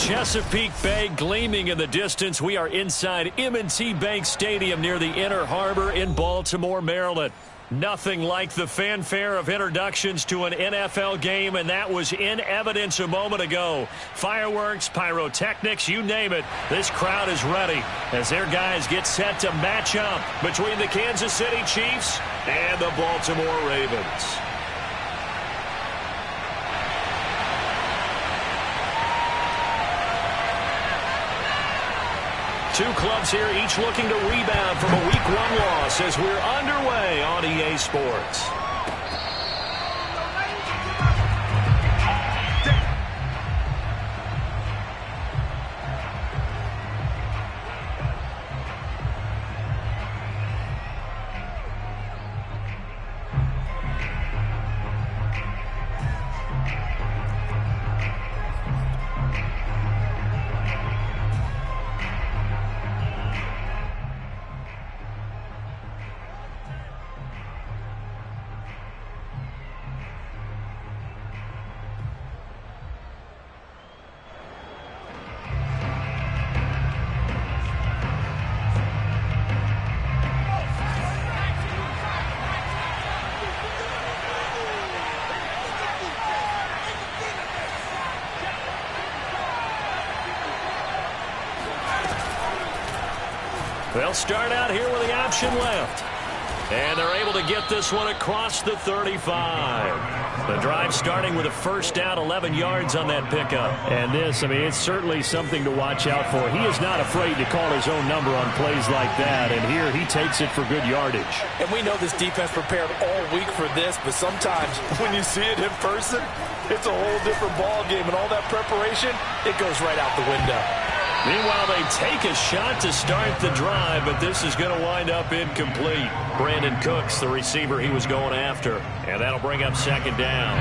Chesapeake Bay gleaming in the distance. We are inside M&T Bank Stadium near the Inner Harbor in Baltimore, Maryland. Nothing like the fanfare of introductions to an NFL game, and that was in evidence a moment ago. Fireworks, pyrotechnics, you name it. This crowd is ready as their guys get set to match up between the Kansas City Chiefs and the Baltimore Ravens. Two clubs here, each looking to rebound from a Week 1 loss as we're underway on EA Sports. They'll start out here with the option left. And they're able to get this one across the 35. The drive starting with a first down, 11 yards on that pickup. And this, it's certainly something to watch out for. He is not afraid to call his own number on plays like that. And here he takes it for good yardage. And we know this defense prepared all week for this, but sometimes when you see it in person, it's a whole different ball game. And all that preparation, it goes right out the window. Meanwhile, they take a shot to start the drive, but this is going to wind up incomplete. Brandon Cooks, the receiver he was going after, and that'll bring up second down.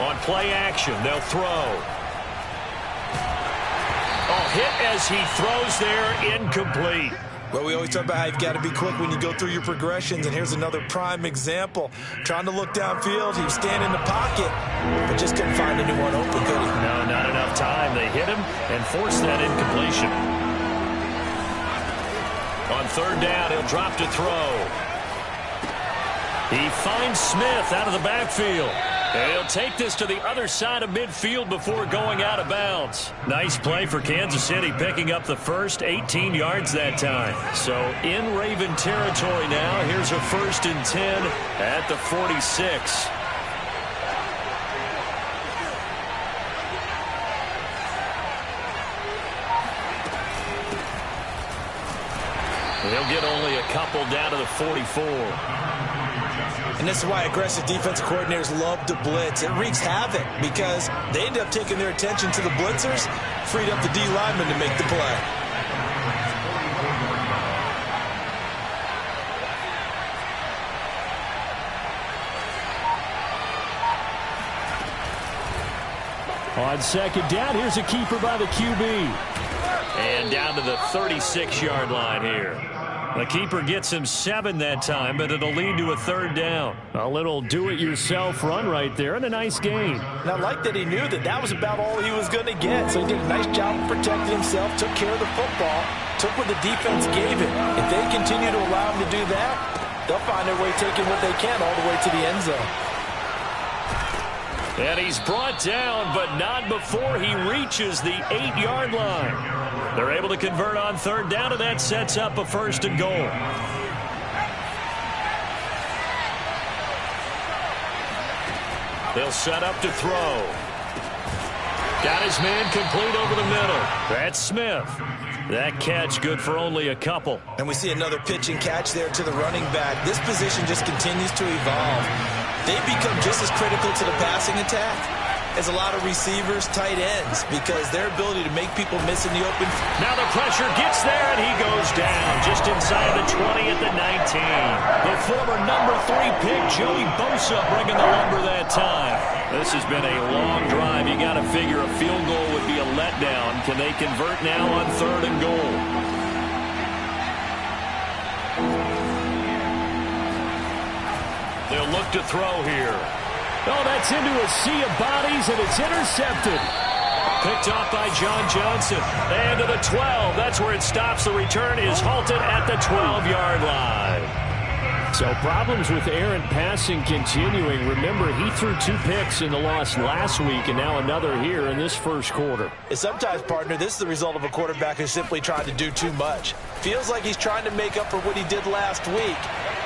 On play action, they'll throw. Hit as he throws there, incomplete. Well, we always talk about how you've got to be quick when you go through your progressions, and here's another prime example. Trying to look downfield, he was standing in the pocket, but just couldn't find anyone open, could he? No, not enough time. They hit him and forced that incompletion. On third down, he'll drop to throw. He finds Smith out of the backfield. And he'll take this to the other side of midfield before going out of bounds. Nice play for Kansas City, picking up the first 18 yards that time. So in Raven territory now. Here's a 1st and 10 at the 46. They'll get only a couple down to the 44. And this is why aggressive defensive coordinators love to blitz. It wreaks havoc because they end up taking their attention to the blitzers, freed up the D lineman to make the play. On second down, here's a keeper by the QB. And down to the 36-yard line here. The keeper gets him 7 that time, but it'll lead to a third down. A little do-it-yourself run right there and a nice gain. And I like that he knew that that was about all he was going to get. So he did a nice job of protecting himself, took care of the football, took what the defense gave him. If they continue to allow him to do that, they'll find their way taking what they can all the way to the end zone. And he's brought down, but not before he reaches the 8-yard line. They're able to convert on third down, and that sets up a 1st and goal. They'll set up to throw. Got his man complete over the middle. That's Smith. That catch good for only a couple. And we see another pitch and catch there to the running back. This position just continues to evolve. They become just as critical to the passing attack as a lot of receivers, tight ends, because their ability to make people miss in the open. Now the pressure gets there, and he goes down just inside the 20 at the 19. The former number 3 pick, Joey Bosa, bringing the lumber that time. This has been a long drive. You got to figure a field goal would be a letdown. Can they convert now on 3rd and goal? They'll look to throw here. Oh, that's into a sea of bodies, and it's intercepted. Picked off by John Johnson. And to the 12. That's where it stops. The return is halted at the 12-yard line. So problems with errant passing continuing. Remember, he threw 2 picks in the loss last week, and now another here in this first quarter. And sometimes, partner, this is the result of a quarterback who's simply trying to do too much. Feels like he's trying to make up for what he did last week,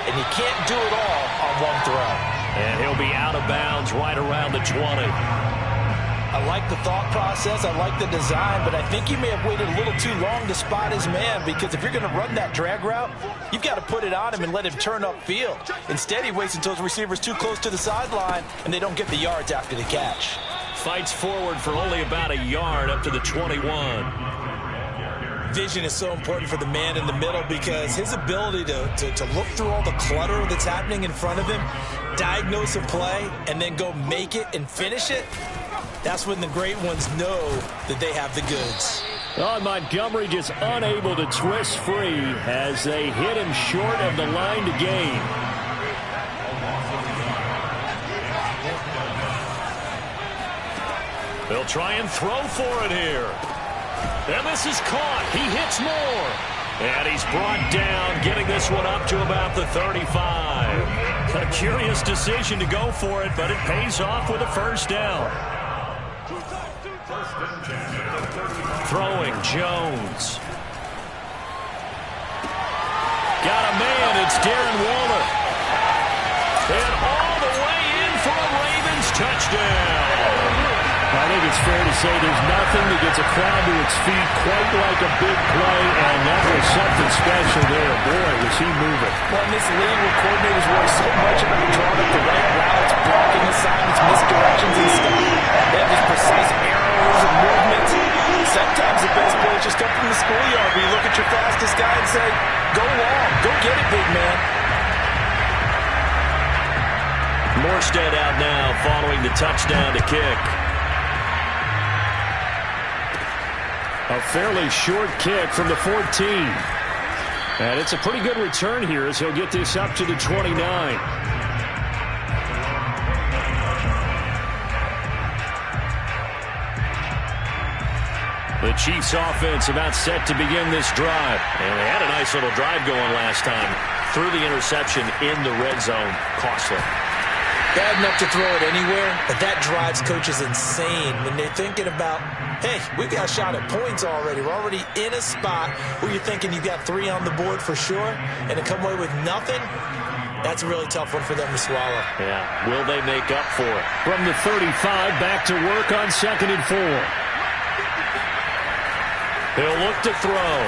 and he can't do it all on one throw. And he'll be out of bounds right around the 20. I like the thought process. I like the design, but I think he may have waited a little too long to spot his man, because if you're going to run that drag route, you've got to put it on him and let him turn upfield. Instead, he waits until his receiver's too close to the sideline, and they don't get the yards after the catch. Fights forward for only about a yard up to the 21. Vision is so important for the man in the middle, because his ability to look through all the clutter that's happening in front of him, diagnose a play, and then go make it and finish it, that's when the great ones know that they have the goods. Oh, Montgomery just unable to twist free as they hit him short of the line to gain. They'll try and throw for it here. And this is caught. He hits more. And he's brought down, getting this one up to about the 35. A curious decision to go for it, but it pays off with a first down. Throwing, Jones. Got a man. It's Darren Waller. And all the way in for a Ravens touchdown. I think it's fair to say there's nothing that gets a crowd to its feet quite like a big play, and that was something special there. Boy, was he moving. Well, in this league where coordinators worry so much about drawing up the right routes, blocking assignments, misdirections, and stuff, they have these precise arrows and movements. Sometimes the best plays just come from the schoolyard where you look at your fastest guy and say, go long, go get it, big man. Morstead out now following the touchdown to kick. A fairly short kick from the 14. And it's a pretty good return here as he'll get this up to the 29. The Chiefs offense about set to begin this drive. And they had a nice little drive going last time. Threw the interception in the red zone. Costly. Bad enough to throw it anywhere, but that drives coaches insane when they're thinking about, hey, we've got a shot at points already. We're already in a spot where you're thinking you've got 3 on the board for sure, and to come away with nothing, that's a really tough one for them to swallow. Yeah, will they make up for it? From the 35, back to work on 2nd and 4. He'll look to throw.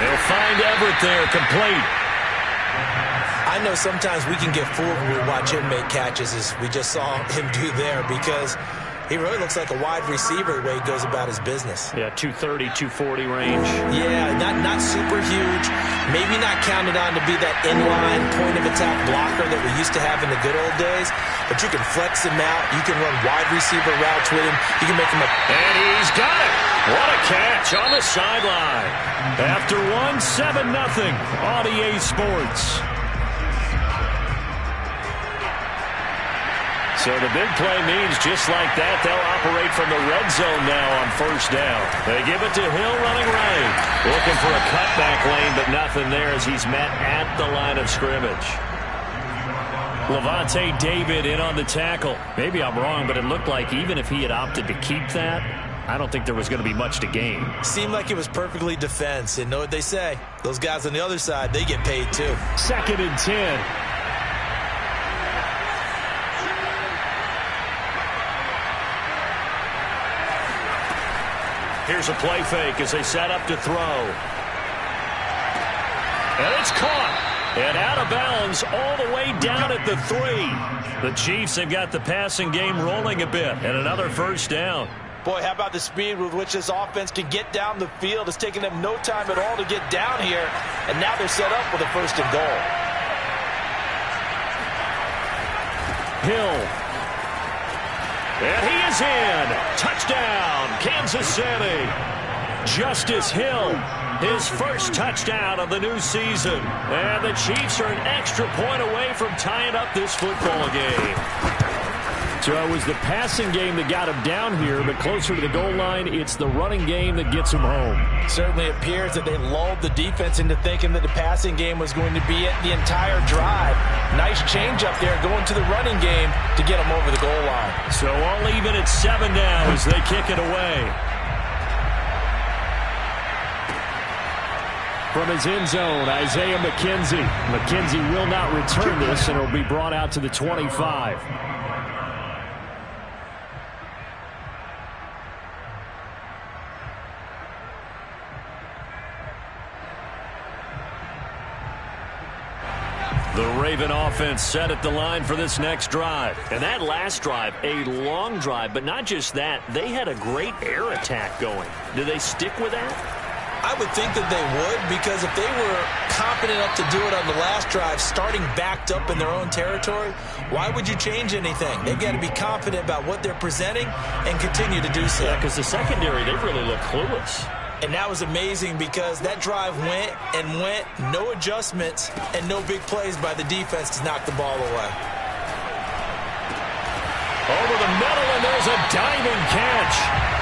He'll find Everett there, complete. I know sometimes we can get fooled when we watch him make catches, as we just saw him do there, because he really looks like a wide receiver the way he goes about his business. Yeah, 230, 240 range. Yeah, not super huge. Maybe not counted on to be that inline point-of-attack blocker that we used to have in the good old days, but you can flex him out. You can run wide receiver routes with him. You can make him a... And he's got it. What a catch on the sideline. After 1-7-0 on EA Sports. So the big play means just like that, they'll operate from the red zone now on first down. They give it to Hill running right. Looking for a cutback lane, but nothing there as he's met at the line of scrimmage. Levante David in on the tackle. Maybe I'm wrong, but it looked like even if he had opted to keep that, I don't think there was going to be much to gain. Seemed like it was perfectly defense. And know what they say? Those guys on the other side, they get paid too. 2nd and 10. Here's a play fake as they set up to throw. And it's caught. And out of bounds all the way down at the 3. The Chiefs have got the passing game rolling a bit, and another first down. Boy, how about the speed with which this offense can get down the field? It's taken them no time at all to get down here, and now they're set up with a first and goal. Hill. And he is in. Touchdown, Kansas City. Justice Hill, his first touchdown of the new season. And the Chiefs are an extra point away from tying up this football game. So it was the passing game that got him down here, but closer to the goal line, it's the running game that gets him home. Certainly appears that they lulled the defense into thinking that the passing game was going to be it the entire drive. Nice change up there going to the running game to get them over the goal line. So all even at 7 now as they kick it away. From his end zone, Isaiah McKenzie. McKenzie will not return this, and it'll be brought out to the 25. The Raven offense set at the line for this next drive. And that last drive, a long drive, but not just that. They had a great air attack going. Do they stick with that? I would think that they would, because if they were confident enough to do it on the last drive, starting backed up in their own territory, why would you change anything? They've got to be confident about what they're presenting and continue to do so. Yeah, because the secondary, they really look clueless. And that was amazing because that drive went and went, no adjustments, and no big plays by the defense to knock the ball away. Over the middle, and there's a diving catch.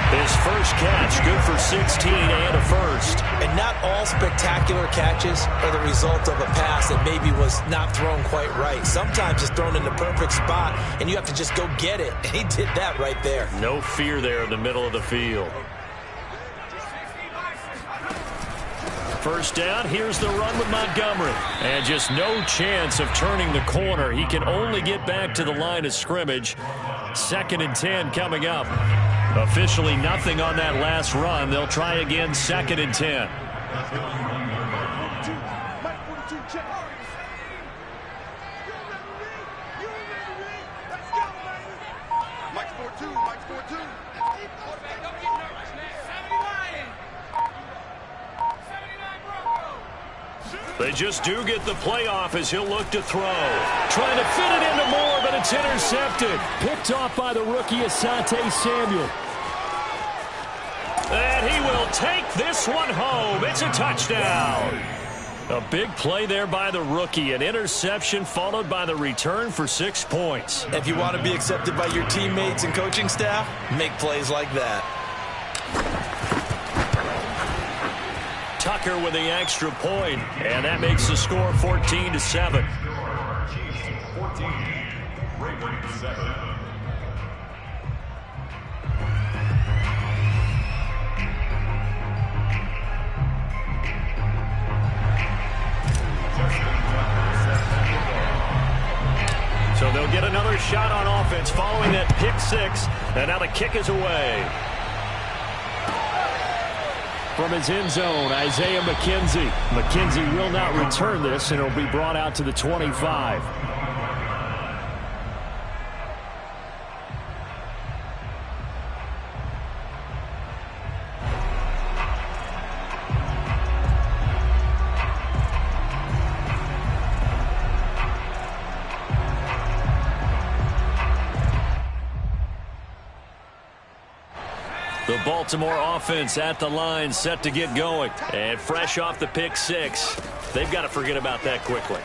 His first catch, good for 16 and a first. And not all spectacular catches are the result of a pass that maybe was not thrown quite right. Sometimes it's thrown in the perfect spot, and you have to just go get it. And he did that right there. No fear there in the middle of the field. First down, here's the run with Montgomery. And just no chance of turning the corner. He can only get back to the line of scrimmage. 2nd and 10 coming up. Officially nothing on that last run. They'll try again, 2nd and 10. They just do get the playoff as he'll look to throw. Trying to fit it into Moore, but it's intercepted. Picked off by the rookie Asante Samuel. And he will take this one home. It's a touchdown. A big play there by the rookie. An interception followed by the return for 6 points. If you want to be accepted by your teammates and coaching staff, make plays like that. Tucker with the extra point, and that makes the score 14-7. Chiefs 14, Ravens 7. So they'll get another shot on offense following that pick 6, and now the kick is away. From his end zone, Isaiah McKenzie. McKenzie will not return this, and it'll be brought out to the 25. The Baltimore offense at the line, set to get going. And fresh off the pick 6, they've got to forget about that quickly.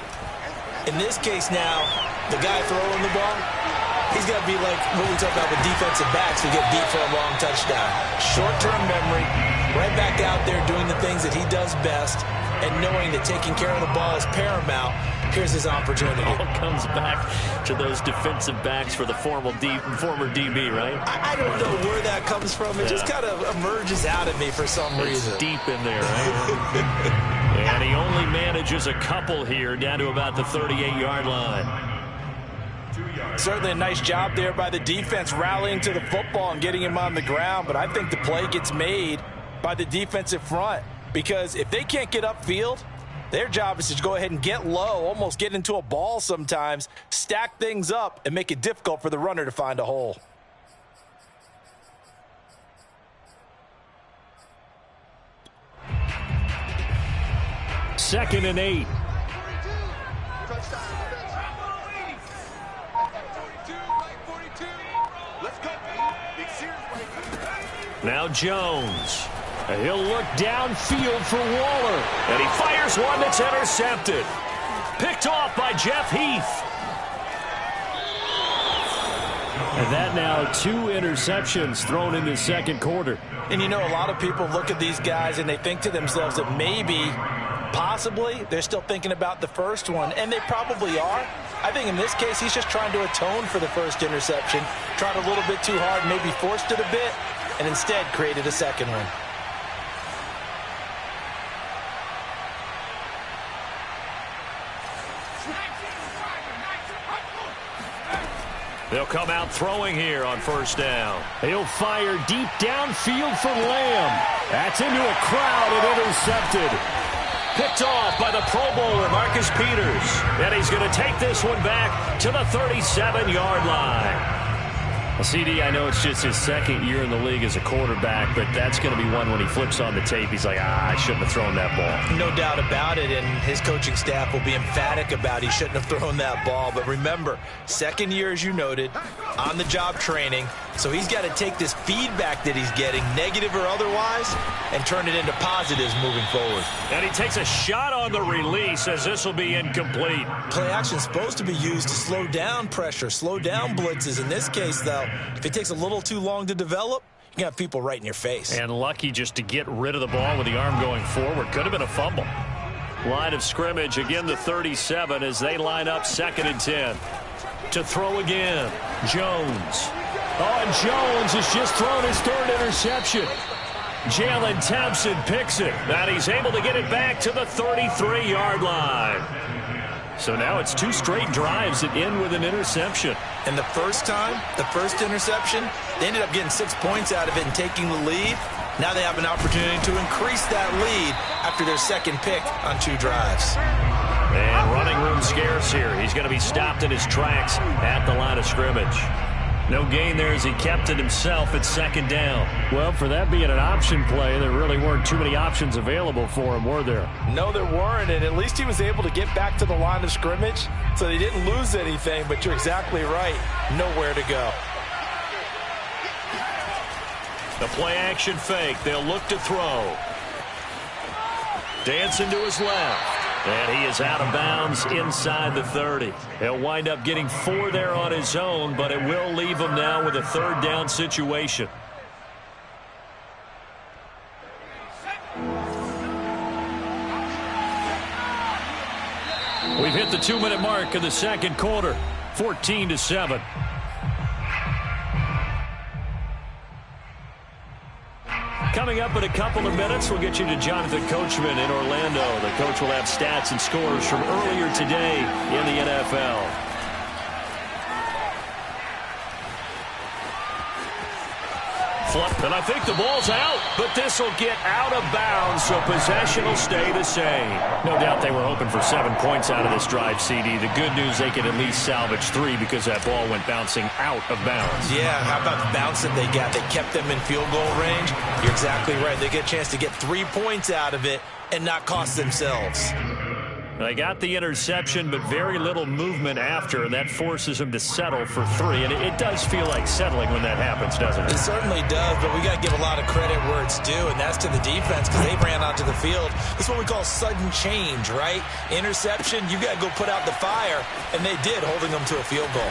In this case now, the guy throwing the ball, he's got to be like what we talk about with defensive backs who get beat for a long touchdown. Short-term memory, right back out there doing the things that he does best, and knowing that taking care of the ball is paramount. Here's his opportunity. It all comes back to those defensive backs for the former DB, right? I don't know where that comes from. It just kind of emerges out of me for some reason. It's deep in there, right? And he only manages a couple here down to about the 38-yard line. Certainly a nice job there by the defense rallying to the football and getting him on the ground, but I think the play gets made by the defensive front, because if they can't get upfield, Their job is to go ahead and get low, almost get into a ball sometimes, stack things up, and make it difficult for the runner to find a hole. Second and 8. Now Jones. He'll look downfield for Waller. And he fires one that's intercepted. Picked off by Jeff Heath. And that now 2 interceptions thrown in the second quarter. And you know, a lot of people look at these guys and they think to themselves that maybe, possibly, they're still thinking about the first one. And they probably are. I think in this case, he's just trying to atone for the first interception. Tried a little bit too hard, maybe forced it a bit, and instead created a second one. They'll come out throwing here on first down. He'll fire deep downfield for Lamb. That's into a crowd and intercepted. Picked off by the Pro Bowler, Marcus Peters. And he's going to take this one back to the 37-yard line. Well, CD, I know it's just his second year in the league as a quarterback, but that's going to be one when he flips on the tape. He's like, I shouldn't have thrown that ball. No doubt about it, and his coaching staff will be emphatic about he shouldn't have thrown that ball. But remember, second year, as you noted, on-the-job training, so he's got to take this feedback that he's getting, negative or otherwise, and turn it into positives moving forward. And he takes a shot on the release as this will be incomplete. Play action is supposed to be used to slow down pressure, slow down blitzes. In this case, though, if it takes a little too long to develop, you can have people right in your face. And lucky just to get rid of the ball with the arm going forward. Could have been a fumble. Line of scrimmage, again the 37 as they line up 2nd and 10. To throw again, Jones. Oh, and Jones has just thrown his 3rd interception. Jalen Thompson picks it. And he's able to get it back to the 33-yard line. So now it's 2 straight drives that end with an interception. And the first time, the first interception, they ended up getting 6 points out of it and taking the lead. Now they have an opportunity to increase that lead after their second pick on 2 drives. And running room scarce here. He's going to be stopped in his tracks at the line of scrimmage. No gain there as he kept it himself at 2nd down. Well, for that being an option play, there really weren't too many options available for him, were there? No, there weren't, and at least he was able to get back to the line of scrimmage, so they didn't lose anything, but you're exactly right. Nowhere to go. The play-action fake. They'll look to throw. Dancing to his left. And he is out of bounds inside the 30. He'll wind up getting 4 there on his own, but it will leave him now with a 3rd down situation. We've hit the 2-minute mark of the second quarter, 14-7. Coming up in a couple of minutes, we'll get you to Jonathan Coachman in Orlando. The coach will have stats and scores from earlier today in the NFL. And I think the ball's out, but this will get out of bounds, so possession will stay the same. No doubt they were hoping for 7 points out of this drive, CD. The good news, they could at least salvage 3 because that ball went bouncing out of bounds. Yeah, how about the bounce that they got? They kept them in field goal range. You're exactly right. They get a chance to get 3 points out of it and not cost themselves. They got the interception, but very little movement after, and that forces them to settle for 3. And it does feel like settling when that happens, doesn't it? It certainly does, but we got to give a lot of credit where it's due, and that's to the defense because they ran onto the field. This is what we call sudden change, right? Interception, you got to go put out the fire, and they did, holding them to a field goal.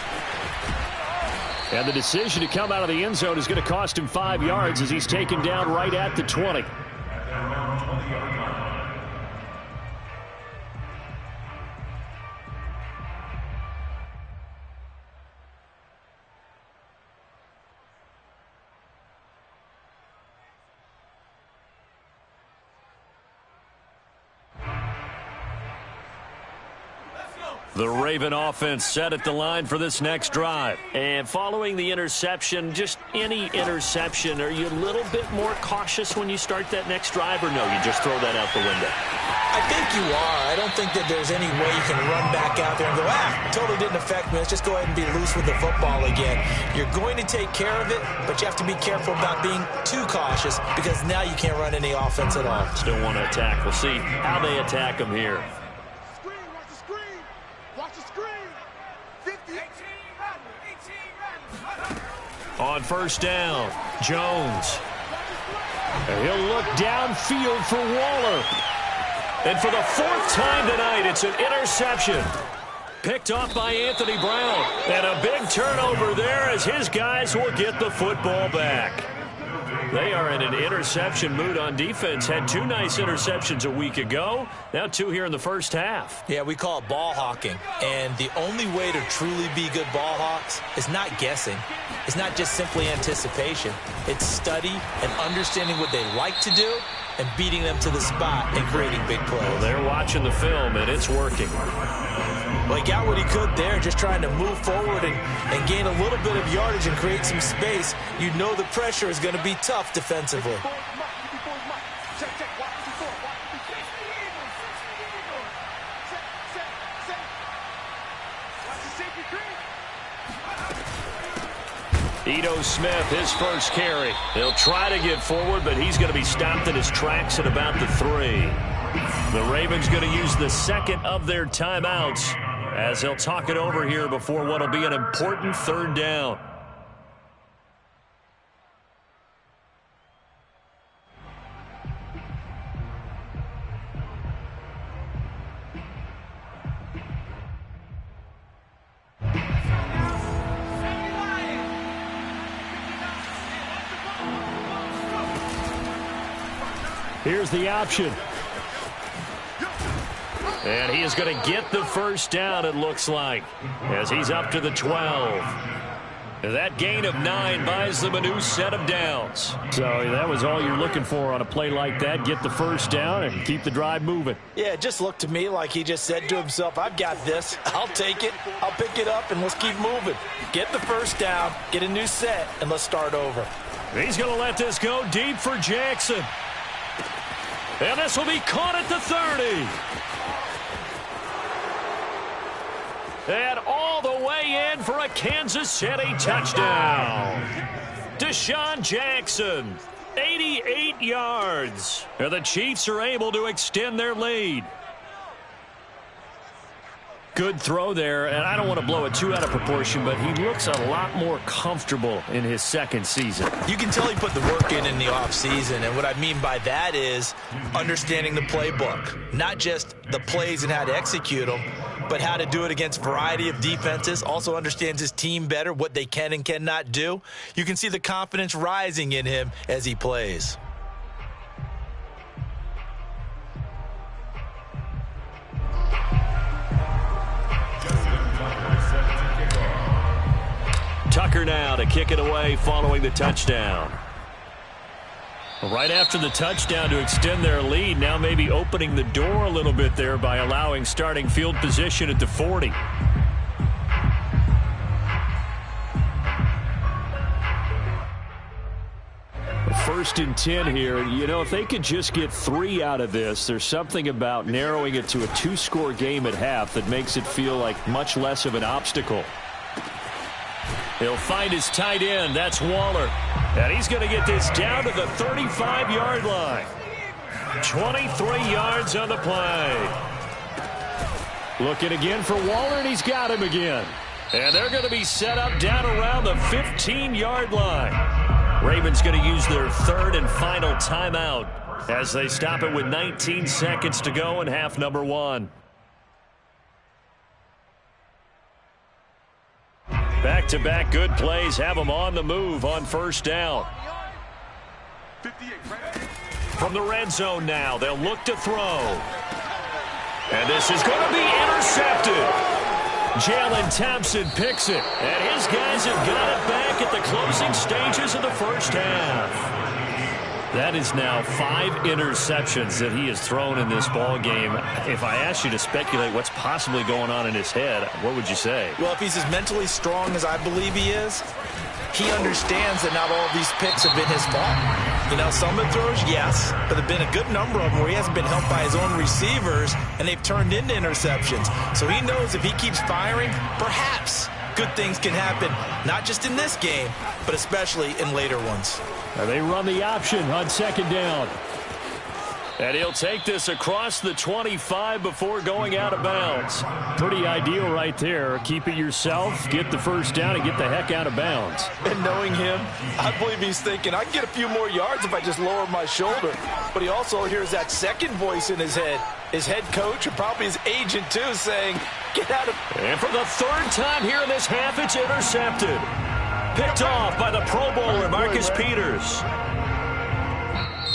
And the decision to come out of the end zone is going to cost him 5 yards as he's taken down right at the 20. The Raven offense set at the line for this next drive. And following the interception, just any interception, are you a little bit more cautious when you start that next drive, or no, you just throw that out the window? I think you are. I don't think that there's any way you can run back out there and go, totally didn't affect me. Let's just go ahead and be loose with the football again. You're going to take care of it, but you have to be careful about being too cautious because now you can't run any offense at all. Still want to attack. We'll see how they attack them here. On first down, Jones. And he'll look downfield for Waller. And for the fourth time tonight, it's an interception. Picked off by Anthony Brown. And a big turnover there as his guys will get the football back. They are in an interception mood on defense. Had 2 nice interceptions a week ago. Now 2 here in the first half. Yeah, we call it ball hawking. And the only way to truly be good ball hawks is not guessing. It's not just simply anticipation. It's study and understanding what they like to do and beating them to the spot and creating big plays. Well, they're watching the film, and it's working. Well, he got what he could there, just trying to move forward and gain a little bit of yardage and create some space. You know the pressure is going to be tough defensively. Ito Smith, his first carry. He'll try to get forward, but he's going to be stopped in his tracks at about the 3. The Ravens going to use the second of their timeouts as he'll talk it over here before what will be an important third down. Here's the option. And he is going to get the first down, it looks like, as he's up to the 12. That gain of 9 buys them a new set of downs. So that was all you're looking for on a play like that. Get the first down and keep the drive moving. Yeah, it just looked to me like he just said to himself, I've got this. I'll take it. I'll pick it up, and let's keep moving. Get the first down, get a new set, and let's start over. He's going to let this go deep for Jackson. And this will be caught at the 30. And all the way in for a Kansas City touchdown. Deshaun Jackson, 88 yards. And the Chiefs are able to extend their lead. Good throw there, and I don't want to blow it too out of proportion, but he looks a lot more comfortable in his second season. You can tell he put the work in the offseason, and what I mean by that is understanding the playbook. Not just the plays and how to execute them, but how to do it against a variety of defenses. Also understands his team better, what they can and cannot do. You can see the confidence rising in him as he plays. Tucker now to kick it away following the touchdown. Right after the touchdown to extend their lead, now maybe opening the door a little bit there by allowing starting field position at the 40. First and 10 here. You know, if they could just get 3 out of this, there's something about narrowing it to a 2-score game at half that makes it feel like much less of an obstacle. He'll find his tight end. That's Waller. And he's going to get this down to the 35-yard line. 23 yards on the play. Looking again for Waller, and he's got him again. And they're going to be set up down around the 15-yard line. Ravens going to use their third and final timeout as they stop it with 19 seconds to go in half number 1. Back-to-back good plays have them on the move on first down. From the red zone now, they'll look to throw. And this is going to be intercepted. Jalen Thompson picks it, and his guys have got it back at the closing stages of the first half. That is now 5 interceptions that he has thrown in this ball game. If I asked you to speculate what's possibly going on in his head, what would you say? Well, if he's as mentally strong as I believe he is, he understands that not all of these picks have been his fault. You know, some of the throws, yes, but there have been a good number of them where he hasn't been helped by his own receivers, and they've turned into interceptions. So he knows if he keeps firing, perhaps good things can happen, not just in this game, but especially in later ones. And they run the option on second down. And he'll take this across the 25 before going out of bounds. Pretty ideal right there. Keep it yourself, get the first down, and get the heck out of bounds. And knowing him, I believe he's thinking, I can get a few more yards if I just lower my shoulder. But he also hears that second voice in his head. His head coach, and probably his agent too, saying, get out of... And for the third time here in this half, it's intercepted. Picked off by the Pro Bowler, Marcus Peters.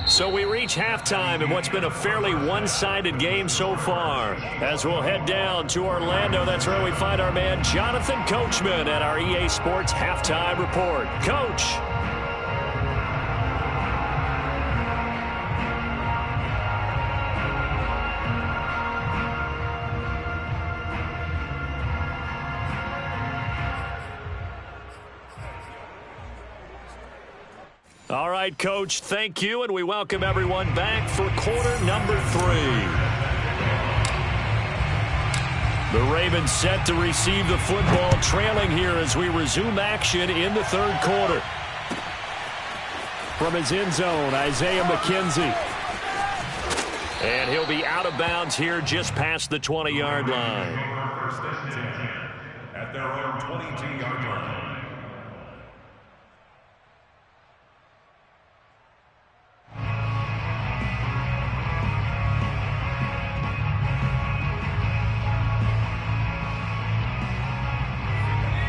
So we reach halftime in what's been a fairly one-sided game so far. As we'll head down to Orlando, that's where we find our man Jonathan Coachman at our EA Sports Halftime Report. Coach. All right, Coach, thank you, and we welcome everyone back for quarter number 3. The Ravens set to receive the football, trailing here as we resume action in the third quarter. From his end zone, Isaiah McKenzie. And he'll be out of bounds here just past the 20-yard line. First and 10 at their own 22-yard line.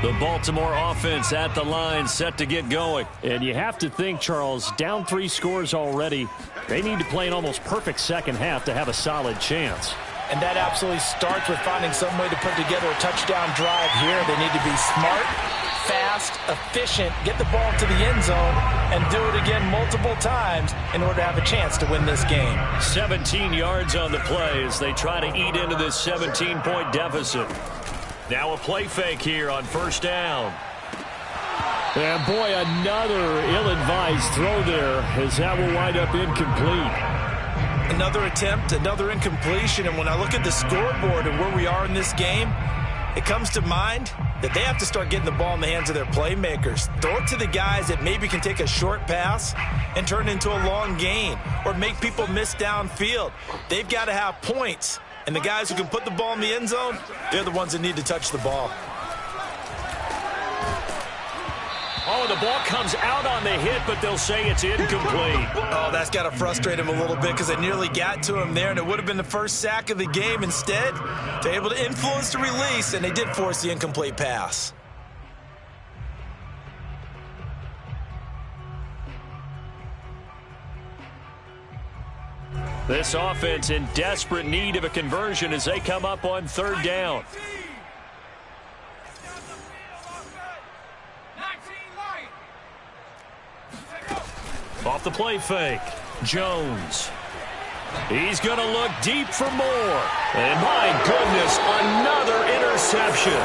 The Baltimore offense at the line, set to get going. And you have to think, Charles, down 3 scores already. They need to play an almost perfect second half to have a solid chance. And that absolutely starts with finding some way to put together a touchdown drive here. They need to be smart, fast, efficient, get the ball to the end zone, and do it again multiple times in order to have a chance to win this game. 17 yards on the play as they try to eat into this 17-point deficit. Now a play fake here on first down. And boy, another ill-advised throw there as that will wind up incomplete. Another attempt, another incompletion, and when I look at the scoreboard and where we are in this game, it comes to mind that they have to start getting the ball in the hands of their playmakers. Throw it to the guys that maybe can take a short pass and turn it into a long gain or make people miss downfield. They've got to have points. And the guys who can put the ball in the end zone, they're the ones that need to touch the ball. Oh, the ball comes out on the hit, but they'll say it's incomplete. Oh, that's got to frustrate him a little bit because they nearly got to him there, and it would have been the first sack of the game. Instead, they're able to influence the release, and they did force the incomplete pass. This offense in desperate need of a conversion as they come up on third down. Off the play fake, Jones. He's going to look deep for more. And my goodness, another interception.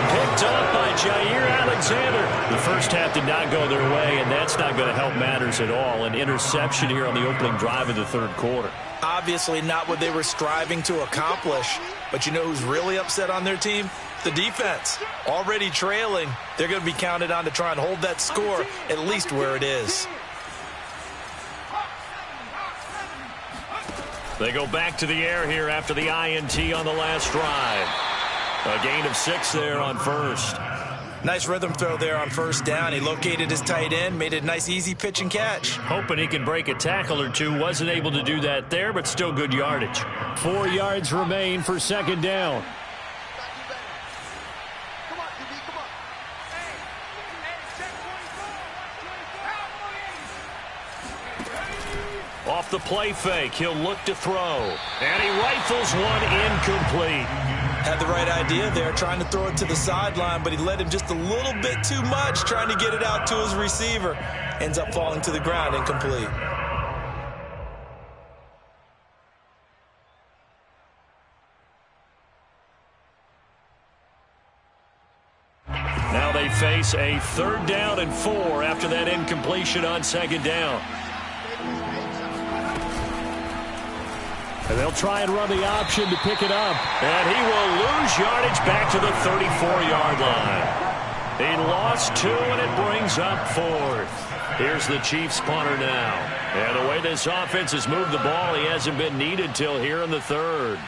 Picked up by Jair Alexander. The first half did not go their way, and that's not going to help matters at all. An interception here on the opening drive of the third quarter. Obviously not what they were striving to accomplish. But you know who's really upset on their team? The defense. Already trailing, they're going to be counted on to try and hold that score at least where it is. They go back to the air here after the INT on the last drive. A gain of 6 there on first. Nice rhythm throw there on first down. He located his tight end, made it a nice easy pitch and catch. Hoping he can break a tackle or two. Wasn't able to do that there, but still good yardage. 4 yards remain for second down. Off the play fake, he'll look to throw. And he rifles one incomplete. Had the right idea there, trying to throw it to the sideline, but he led him just a little bit too much, trying to get it out to his receiver. Ends up falling to the ground, incomplete. they face a 3rd down and 4 after that incompletion on 2nd down. And they'll try and run the option to pick it up. And he will lose yardage back to the 34-yard line. He lost 2, and it brings up 4th. Here's the Chiefs punter now. And the way this offense has moved the ball, he hasn't been needed till here in the 3rd.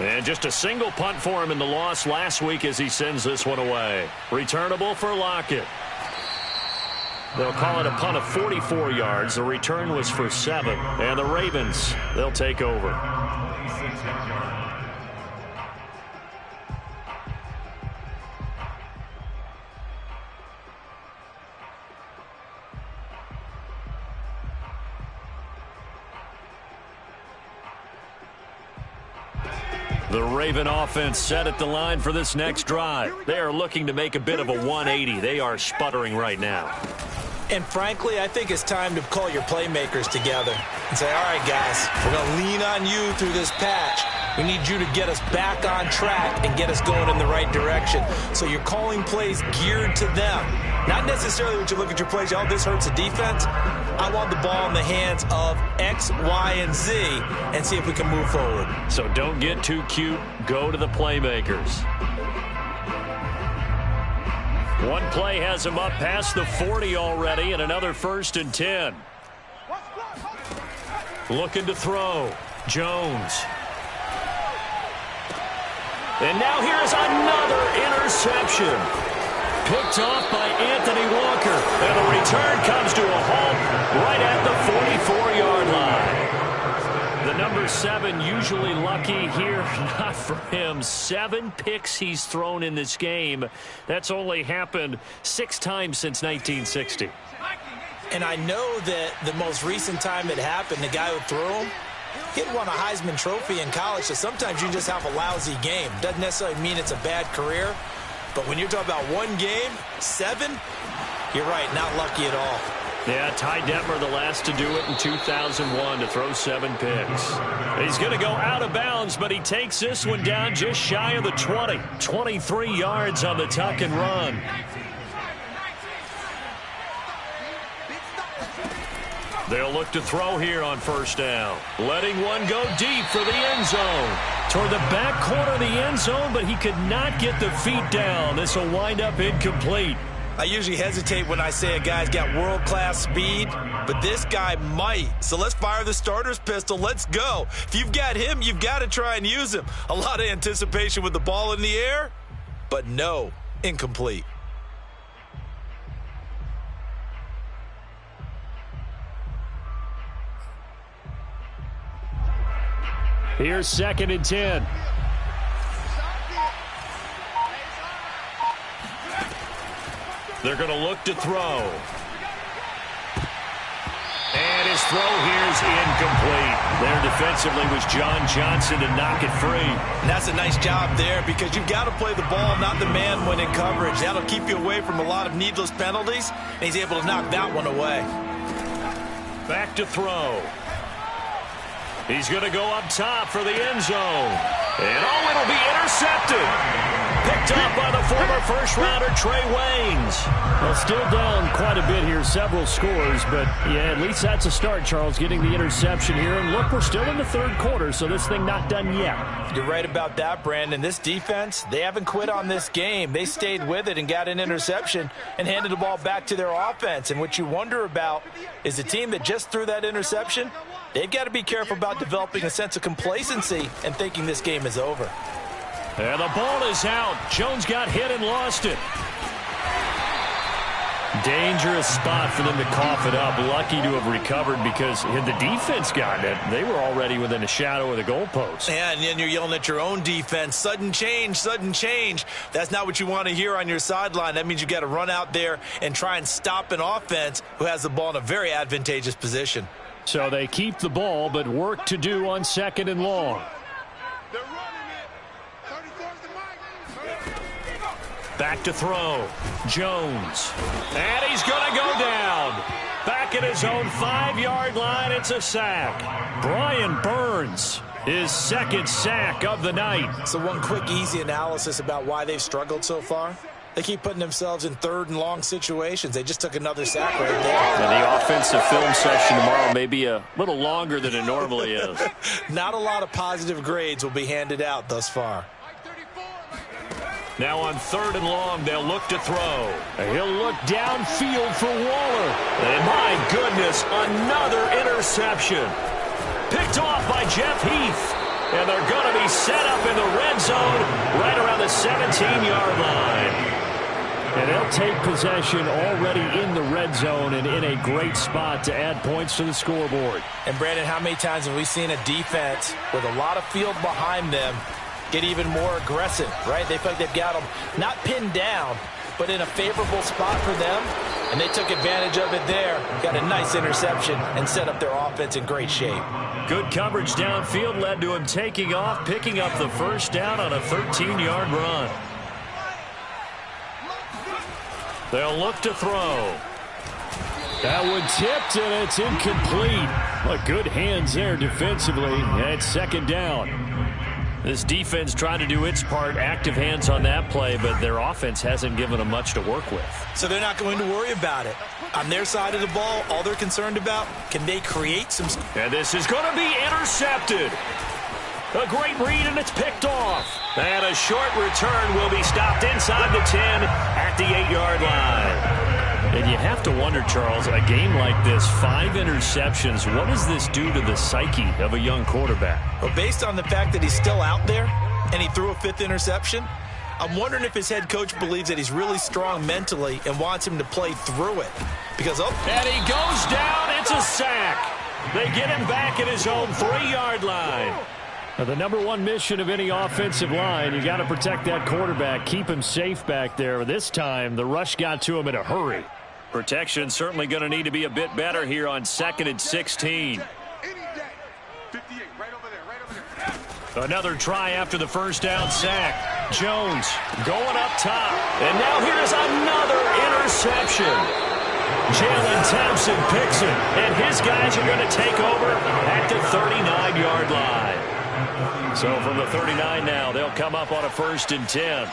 And just a single punt for him in the loss last week as he sends this one away. Returnable for Lockett. They'll call it a punt of 44 yards. The return was for 7. And the Ravens, they'll take over. The Raven offense set at the line for this next drive. They are looking to make a bit of a 180. They are sputtering right now. And frankly, I think it's time to call your playmakers together and say, all right, guys, we're going to lean on you through this patch. We need you to get us back on track and get us going in the right direction. So you're calling plays geared to them. Not necessarily when you look at your plays, oh, this hurts the defense. I want the ball in the hands of X, Y, and Z and see if we can move forward. So don't get too cute. Go to the playmakers. One play has him up past the 40 already, and another 1st and 10. Looking to throw. Jones. And now here's another interception. Picked off by Anthony Walker. And the return comes to a halt right at the 44-yard line. The number 7 usually lucky here. Not for him. 7 picks he's thrown in this game. That's only happened 6 times since 1960. And I know that the most recent time it happened, the guy who threw him, he had won a Heisman Trophy in college, so sometimes you just have a lousy game. Doesn't necessarily mean it's a bad career, but when you're talking about one game, 7, you're right, not lucky at all. Yeah, Ty Detmer, the last to do it in 2001, to throw 7 picks. He's going to go out of bounds, but he takes this one down just shy of the 20. 23 yards on the tuck and run. They'll look to throw here on 1st down. Letting one go deep for the end zone. Toward the back corner of the end zone, but he could not get the feet down. This will wind up incomplete. I usually hesitate when I say a guy's got world-class speed, but this guy might. So let's fire the starter's pistol. Let's go. If you've got him, you've got to try and use him. A lot of anticipation with the ball in the air, but no, incomplete. Here's 2nd and 10. They're going to look to throw. And his throw here is incomplete. There defensively was John Johnson to knock it free. And that's a nice job there because you've got to play the ball, not the man when in coverage. That'll keep you away from a lot of needless penalties, and he's able to knock that one away. Back to throw. He's going to go up top for the end zone. And, oh, it'll be intercepted. Picked up by the former first-rounder Trey Waynes. Well, still down quite a bit here, several scores, but, yeah, at least that's a start, Charles, getting the interception here. And, look, we're still in the 3rd quarter, so this thing not done yet. You're right about that, Brandon. This defense, they haven't quit on this game. They stayed with it and got an interception and handed the ball back to their offense. And what you wonder about is the team that just threw that interception, they've got to be careful about developing a sense of complacency and thinking this game is over. And the ball is out. Jones got hit and lost it. Dangerous spot for them to cough it up. Lucky to have recovered because had the defense gotten it, they were already within a shadow of the goalpost. Yeah, and then you're yelling at your own defense. Sudden change, sudden change. That's not what you want to hear on your sideline. That means you got to run out there and try and stop an offense who has the ball in a very advantageous position. So they keep the ball, but work to do on 2nd and long. Back to throw. Jones. And he's going to go down. Back at his own 5-yard line, it's a sack. Brian Burns His second sack of the night. So one quick, easy analysis about why they've struggled so far. They keep putting themselves in third and long situations. They just took another sack right there. And the offensive film session tomorrow may be a little longer than it normally is. Not a lot of positive grades will be handed out thus far. Now on third and long, they'll look to throw. He'll look downfield for Waller. And my goodness, another interception. Picked off by Jeff Heath. And they're going to be set up in the red zone right around the 17-yard line. And they'll take possession already in the red zone and in a great spot to add points to the scoreboard. And, Brandon, how many times have we seen a defense with a lot of field behind them get even more aggressive, right? They feel like they've got them not pinned down, but in a favorable spot for them, and they took advantage of it there. Got a nice interception and set up their offense in great shape. Good coverage downfield led to him taking off, picking up the first down on a 13-yard run. They'll look to throw. That one tipped, and it's incomplete. But good hands there defensively. It's second down. This defense trying to do its part, active hands on that play, but their offense hasn't given them much to work with. So they're not going to worry about it. On their side of the ball, all they're concerned about, can they create some... And this is going to be intercepted. A great read, and it's picked off. And a short return will be stopped inside the 10 at the 8-yard line. And you have to wonder, Charles, a game like this, 5 interceptions, what does this do to the psyche of a young quarterback? Well, based on the fact that he's still out there and he threw a 5th interception, I'm wondering if his head coach believes that he's really strong mentally and wants him to play through it. Because, and he goes down. It's a sack. They get him back at his own 3-yard line. Now, the number one mission of any offensive line, you got to protect that quarterback, keep him safe back there. This time, the rush got to him in a hurry. Protection certainly going to need to be a bit better here on 2nd and 16. Another try after the first down sack. Jones going up top. And now here's another interception. Jalen Thompson picks it. And his guys are going to take over at the 39-yard line. So from the 39 now, they'll come up on a 1st and 10.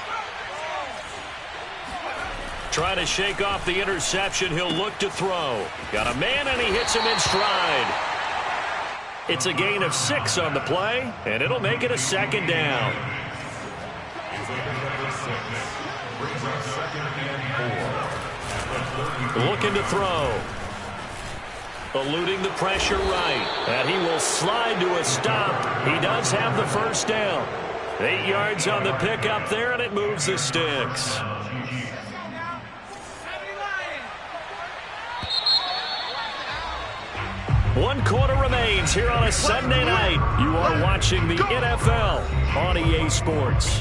Trying to shake off the interception. He'll look to throw. Got a man, and he hits him in stride. It's a gain of 6 on the play, and it'll make it a 2nd down. Looking to throw. Eluding the pressure right. And he will slide to a stop. He does have the first down. 8 yards on the pickup there, and it moves the sticks. One quarter remains here on a Sunday night. You are watching the NFL on EA Sports.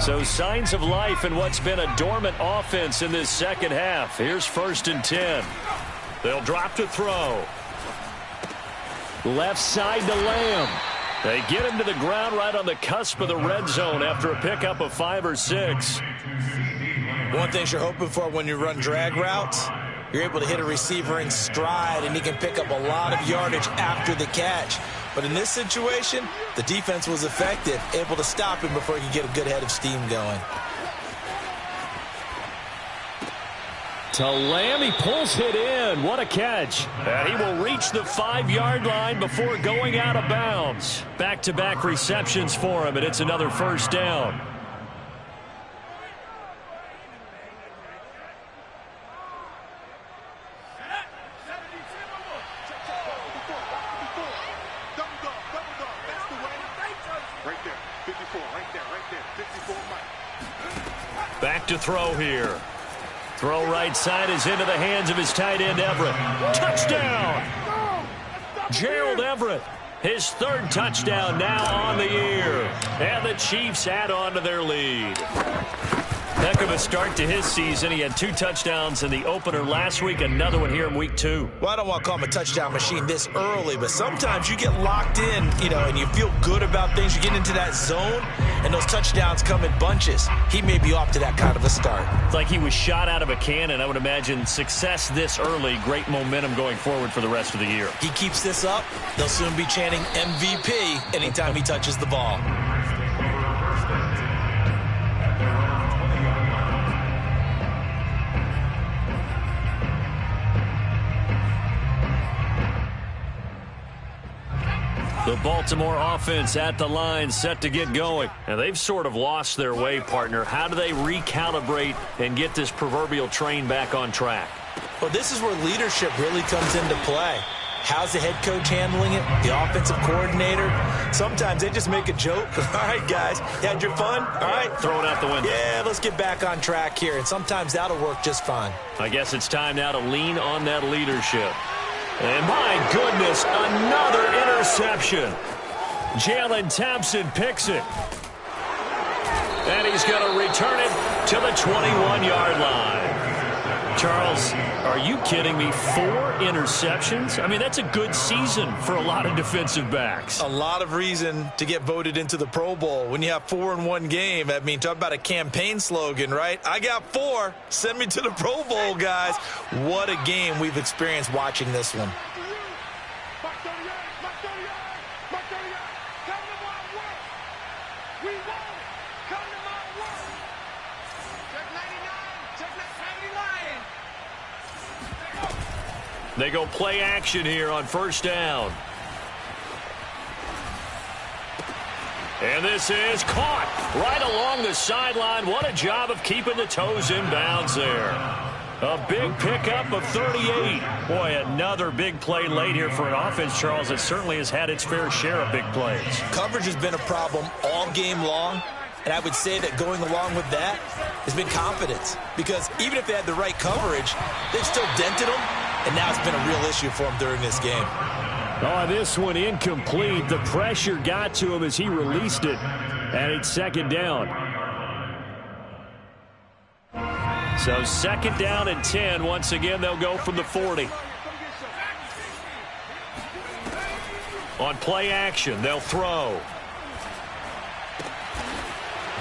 So signs of life in what's been a dormant offense in this second half. Here's 1st and 10. They'll drop to throw. Left side to Lamb. They get him to the ground right on the cusp of the red zone after a pickup of 5 or 6. One thing you're hoping for when you run drag routes, you're able to hit a receiver in stride, and he can pick up a lot of yardage after the catch. But in this situation, the defense was effective, able to stop him before he could get a good head of steam going. To Lamb, he pulls it in. What a catch. And he will reach the 5-yard line before going out of bounds. Back-to-back receptions for him, and it's another 1st down. Back to throw here. Throw right side is into the hands of his tight end, Everett. Touchdown! Gerald Everett, his 3rd touchdown now on the year. And the Chiefs add on to their lead. Heck of a start to his season. He had 2 touchdowns in the opener last week, another one here in week 2. Well, I don't want to call him a touchdown machine this early, but sometimes you get locked in, and you feel good about things. You get into that zone, and those touchdowns come in bunches. He may be off to that kind of a start. It's like he was shot out of a cannon. I would imagine success this early, great momentum going forward for the rest of the year. He keeps this up, they'll soon be chanting MVP anytime he touches the ball. The Baltimore offense at the line, set to get going. And they've sort of lost their way, partner. How do they recalibrate and get this proverbial train back on track? Well, this is where leadership really comes into play. How's the head coach handling it? The offensive coordinator? Sometimes they just make a joke. All right, guys, you had your fun? All right. Throw it out the window. Yeah, let's get back on track here. And sometimes that'll work just fine. I guess it's time now to lean on that leadership. And my goodness, another interception. Jalen Thompson picks it. And he's going to return it to the 21-yard line. Charles, are you kidding me? 4 interceptions? I mean, that's a good season for a lot of defensive backs. A lot of reason to get voted into the Pro Bowl when you have 4 in one game. I mean, talk about a campaign slogan, right? I got 4. Send me to the Pro Bowl, guys. What a game we've experienced watching this one. They go play action here on first down. And this is caught right along the sideline. What a job of keeping the toes in bounds there. A big pickup of 38. Boy, another big play late here for an offense, Charles, that certainly has had its fair share of big plays. Coverage has been a problem all game long. And I would say that going along with that has been confidence. Because even if they had the right coverage, they've still dented them. And now it's been a real issue for him during this game. Oh, this one incomplete. The pressure got to him as he released it. And it's second down. So second down and 10. Once again, they'll go from the 40. On play action, they'll throw.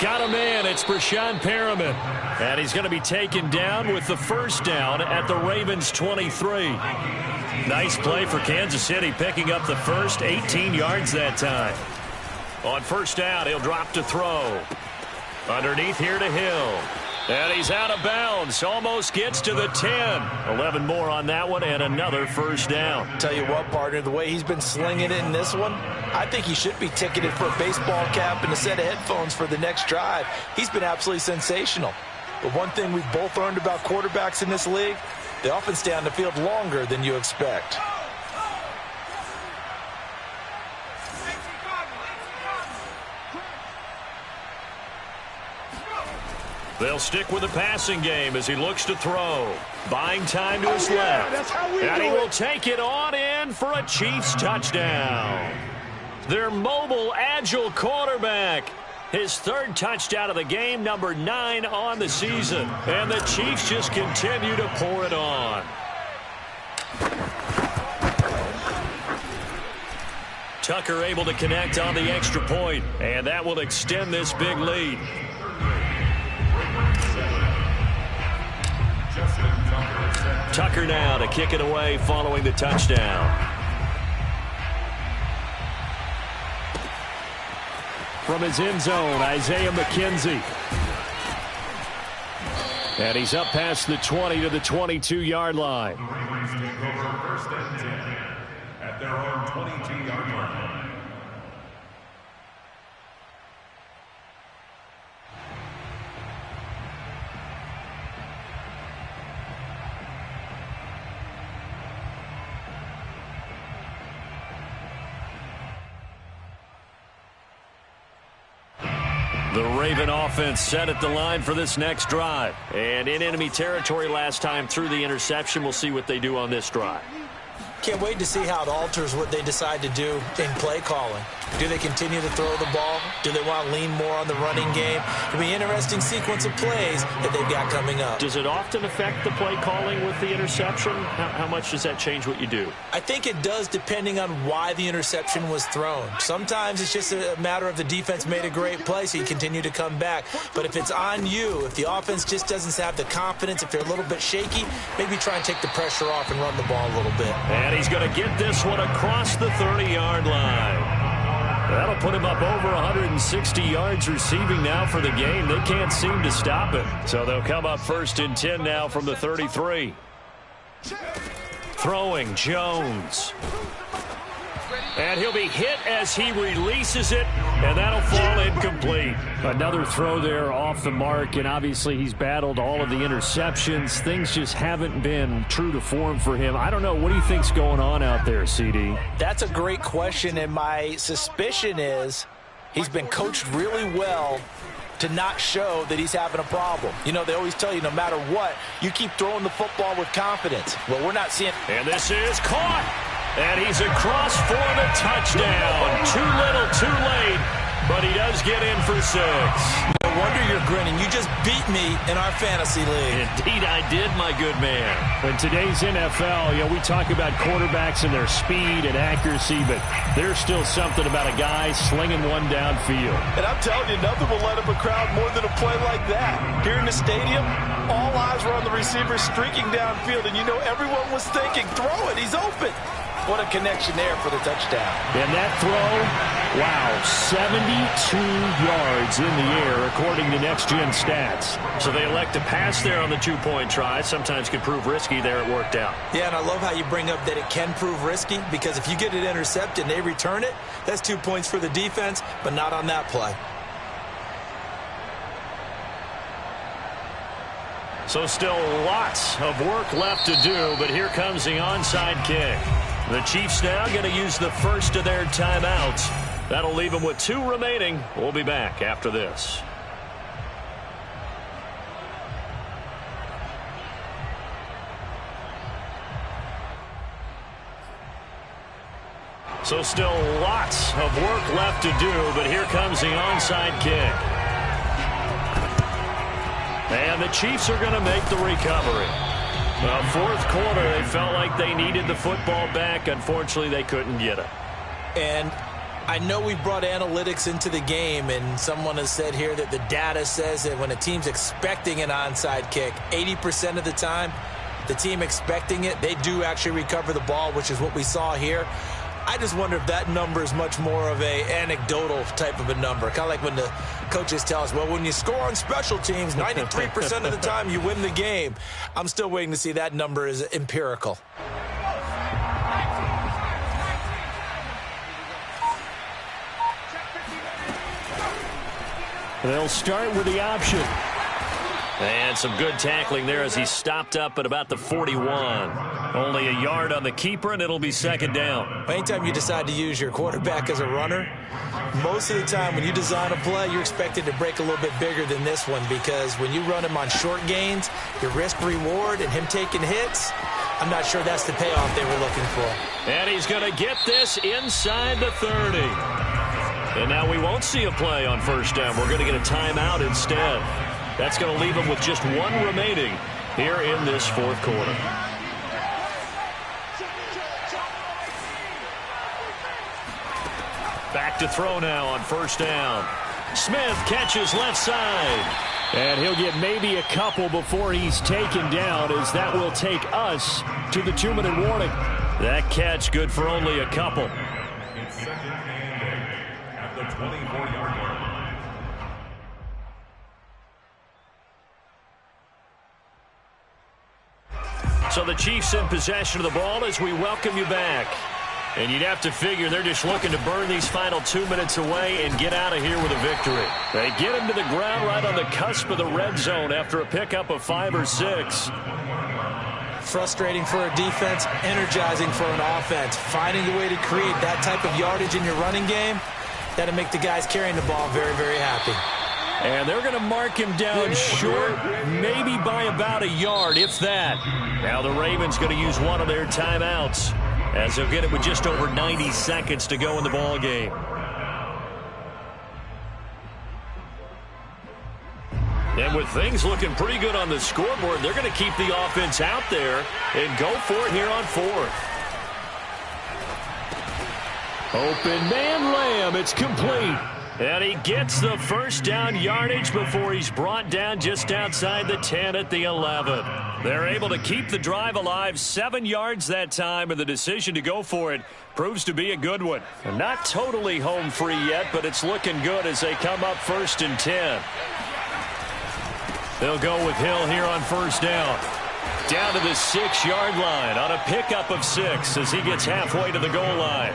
Got a man. It's Brashon Perriman. And he's going to be taken down with the first down at the Ravens' 23. Nice play for Kansas City, picking up the first 18 yards that time. On first down, he'll drop to throw. Underneath here to Hill. And he's out of bounds. Almost gets to the 10. 11 more on that one and another first down. Tell you what, partner, the way he's been slinging it in this one, I think he should be ticketed for a baseball cap and a set of headphones for the next drive. He's been absolutely sensational. But one thing we've both learned about quarterbacks in this league, they often stay on the field longer than you expect. They'll stick with the passing game as he looks to throw. Buying time to his left. And he will take it on in for a Chiefs touchdown. Their mobile, agile quarterback. His 3rd touchdown of the game, number 9 on the season. And the Chiefs just continue to pour it on. Tucker able to connect on the extra point, and that will extend this big lead. Tucker now to kick it away following the touchdown. From his end zone, Isaiah McKenzie. And he's up past the 20 to the 22-yard line. The Ravens take over first and 10 at their own 22-yard line. The Raven offense set at the line for this next drive. And in enemy territory last time through the interception. We'll see what they do on this drive. Can't wait to see how it alters what they decide to do in play calling. Do they continue to throw the ball? Do they want to lean more on the running game? It'll be an interesting sequence of plays that they've got coming up. Does it often affect the play calling with the interception? How much does that change what you do? I think it does, depending on why the interception was thrown. Sometimes it's just a matter of the defense made a great play, so you continue to come back. But if it's on you, if the offense just doesn't have the confidence, if they're a little bit shaky, maybe try and take the pressure off and run the ball a little bit. And he's going to get this one across the 30-yard line. That'll put him up over 160 yards receiving now for the game. They can't seem to stop it. So they'll come up 1st and 10 now from the 33. Throwing Jones. And he'll be hit as he releases it, and that'll fall incomplete. Another throw there off the mark, and obviously he's battled all of the interceptions. Things just haven't been true to form for him. I don't know. What do you think's going on out there, CD? That's a great question, and my suspicion is he's been coached really well to not show that he's having a problem. You know, they always tell you no matter what, you keep throwing the football with confidence. Well, we're not seeing. And this is caught. And he's across for the touchdown. Too little, too late, but he does get in for 6. No wonder you're grinning. You just beat me in our fantasy league. Indeed, I did, my good man. In today's NFL, we talk about quarterbacks and their speed and accuracy, but there's still something about a guy slinging one downfield. And I'm telling you, nothing will light up a crowd more than a play like that. Here in the stadium, all eyes were on the receiver streaking downfield, and you know everyone was thinking, throw it, he's open. What a connection there for the touchdown. And that throw, wow, 72 yards in the air, according to Next Gen Stats. So they elect to pass there on the 2-point try. Sometimes can prove risky. There it worked out. Yeah, and I love how you bring up that it can prove risky, because if you get it intercepted and they return it, that's 2 points for the defense, but not on that play. So still lots of work left to do, but here comes the onside kick. The Chiefs now going to use the first of their timeouts. That'll leave them with 2 remaining. We'll be back after this. So still lots of work left to do, but here comes the onside kick. And the Chiefs are going to make the recovery. Well, 4th quarter, they felt like they needed the football back. Unfortunately, they couldn't get it. And I know we brought analytics into the game, and someone has said here that the data says that when a team's expecting an onside kick, 80% of the time, the team expecting it, they do actually recover the ball, which is what we saw here. I just wonder if that number is much more of a anecdotal type of a number. Kind of like when the coaches tell us, well, when you score on special teams, 93% of the time you win the game. I'm still waiting to see that number is empirical. They'll start with the option. And some good tackling there as he stopped up at about the 41. Only a yard on the keeper, and it'll be 2nd down. Anytime you decide to use your quarterback as a runner, most of the time when you design a play, you're expected to break a little bit bigger than this one, because when you run him on short gains, your risk-reward and him taking hits, I'm not sure that's the payoff they were looking for. And he's going to get this inside the 30. And now we won't see a play on 1st down. We're going to get a timeout instead. That's going to leave them with just 1 remaining here in this 4th quarter. Back to throw now on 1st down. Smith catches left side. And he'll get maybe a couple before he's taken down, as that will take us to the 2-minute warning. That catch good for only a couple. It's 2nd and 8 at the 24-yard line. So the Chiefs in possession of the ball as we welcome you back. And you'd have to figure they're just looking to burn these final 2 minutes away and get out of here with a victory. They get him to the ground right on the cusp of the red zone after a pickup of 5 or 6. Frustrating for a defense, energizing for an offense. Finding a way to create that type of yardage in your running game, that'll make the guys carrying the ball very, very happy. And they're going to mark him down short, maybe by about a yard, if that. Now the Ravens going to use one of their timeouts. as he'll get it with just over 90 seconds to go in the ball game. And with things looking pretty good on the scoreboard, they're going to keep the offense out there and go for it here on fourth. Open man Lamb, it's complete. And he gets the first down yardage before he's brought down just outside the 10 at the 11. They're able to keep the drive alive, 7 yards that time, and the decision to go for it proves to be a good one. And not totally home free yet, but it's looking good as they come up 1st and 10. They'll go with Hill here on first down. Down to the 6-yard line on a pickup of 6 as he gets halfway to the goal line.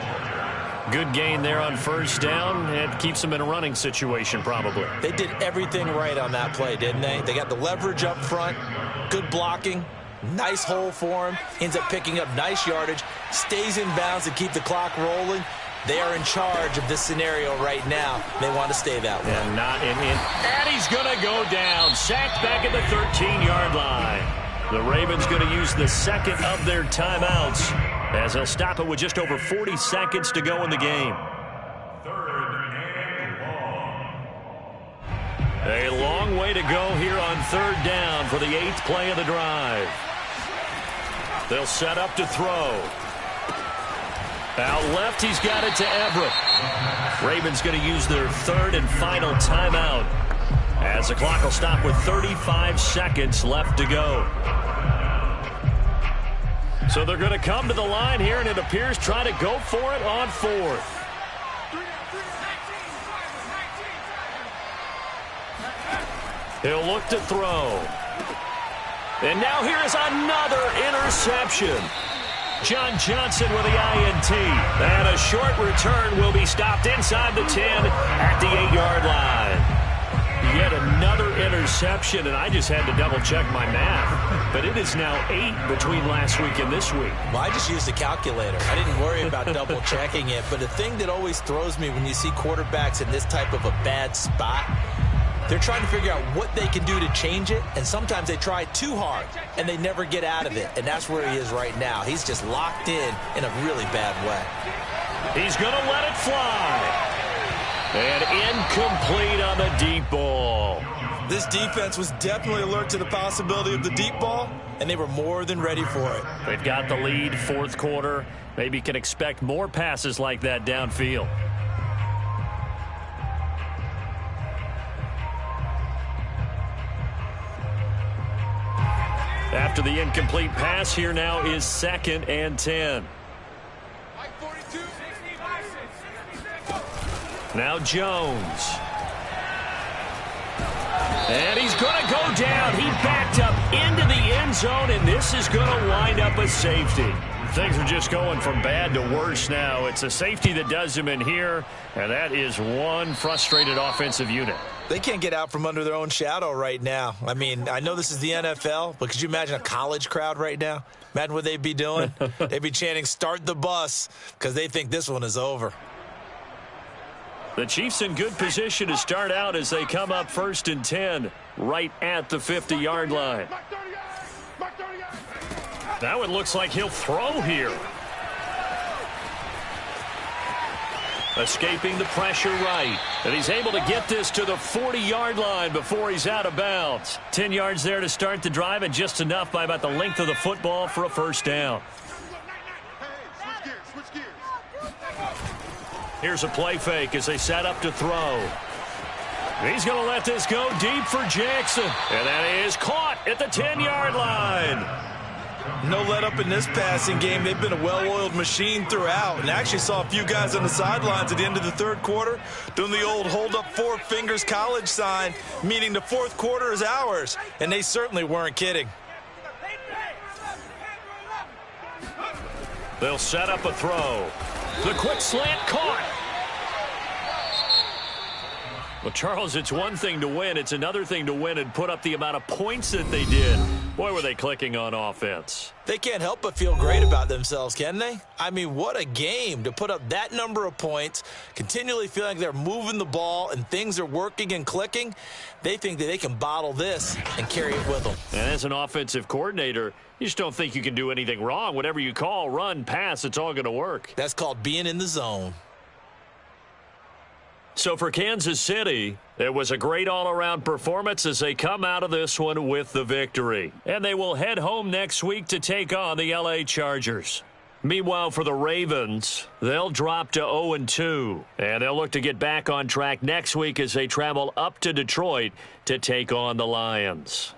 Good gain there on first down. It keeps them in a running situation probably. They did everything right on that play, didn't they? They got the leverage up front, good blocking, nice hole for him, ends up picking up nice yardage, stays in bounds to keep the clock rolling. They are in charge of this scenario right now. They want to stay that way. And not in. And he's going to go down. Sacked back at the 13-yard line. The Ravens going to use the second of their timeouts as they'll stop it with just over 40 seconds to go in the game. 3rd and long. A long way to go here on 3rd down for the 8th play of the drive. They'll set up to throw. Out left, he's got it to Everett. Ravens going to use their 3rd and final timeout as the clock will stop with 35 seconds left to go. So they're going to come to the line here, and it appears try to go for it on 4th. He'll look to throw. And now here is another interception. John Johnson with the INT. And a short return will be stopped inside the 10 at the 8-yard line. Yet another interception, and I just had to double-check my math. But it is now 8 between last week and this week. Well, I just used a calculator. I didn't worry about double-checking it. But the thing that always throws me when you see quarterbacks in this type of a bad spot, they're trying to figure out what they can do to change it, and sometimes they try too hard, and they never get out of it. And that's where he is right now. He's just locked in a really bad way. He's going to let it fly. And incomplete on the deep ball. This defense was definitely alert to the possibility of the deep ball, and they were more than ready for it. They've got the lead, 4th quarter. Maybe can expect more passes like that downfield. After the incomplete pass, here now is 2nd and 10. Now Jones. And he's going to go down. He backed up into the end zone, and this is going to wind up a safety. Things are just going from bad to worse now. It's a safety that does him in here, and that is one frustrated offensive unit. They can't get out from under their own shadow right now. I mean, I know this is the NFL, but could you imagine a college crowd right now? Imagine what they'd be doing. They'd be chanting, "Start the bus," because they think this one is over. The Chiefs in good position to start out as they come up 1st and 10 right at the 50-yard line. That one looks like he'll throw here. Escaping the pressure right. And he's able to get this to the 40-yard line before he's out of bounds. 10 yards there to start the drive, and just enough by about the length of the football for a first down. Here's a play fake as they set up to throw. He's going to let this go deep for Jackson. And that is caught at the 10-yard line. No let up in this passing game. They've been a well-oiled machine throughout. And I actually saw a few guys on the sidelines at the end of the 3rd quarter doing the old hold up 4 fingers college sign, meaning the 4th quarter is ours. And they certainly weren't kidding. They'll set up a throw. The quick slant caught. Well, Charles, it's one thing to win. It's another thing to win and put up the amount of points that they did. Boy, were they clicking on offense. They can't help but feel great about themselves, can they? I mean, what a game to put up that number of points, continually feeling like they're moving the ball and things are working and clicking. They think that they can bottle this and carry it with them. And as an offensive coordinator, you just don't think you can do anything wrong. Whatever you call, run, pass, it's all going to work. That's called being in the zone. So for Kansas City, it was a great all-around performance as they come out of this one with the victory. And they will head home next week to take on the L.A. Chargers. Meanwhile, for the Ravens, they'll drop to 0-2. And they'll look to get back on track next week as they travel up to Detroit to take on the Lions.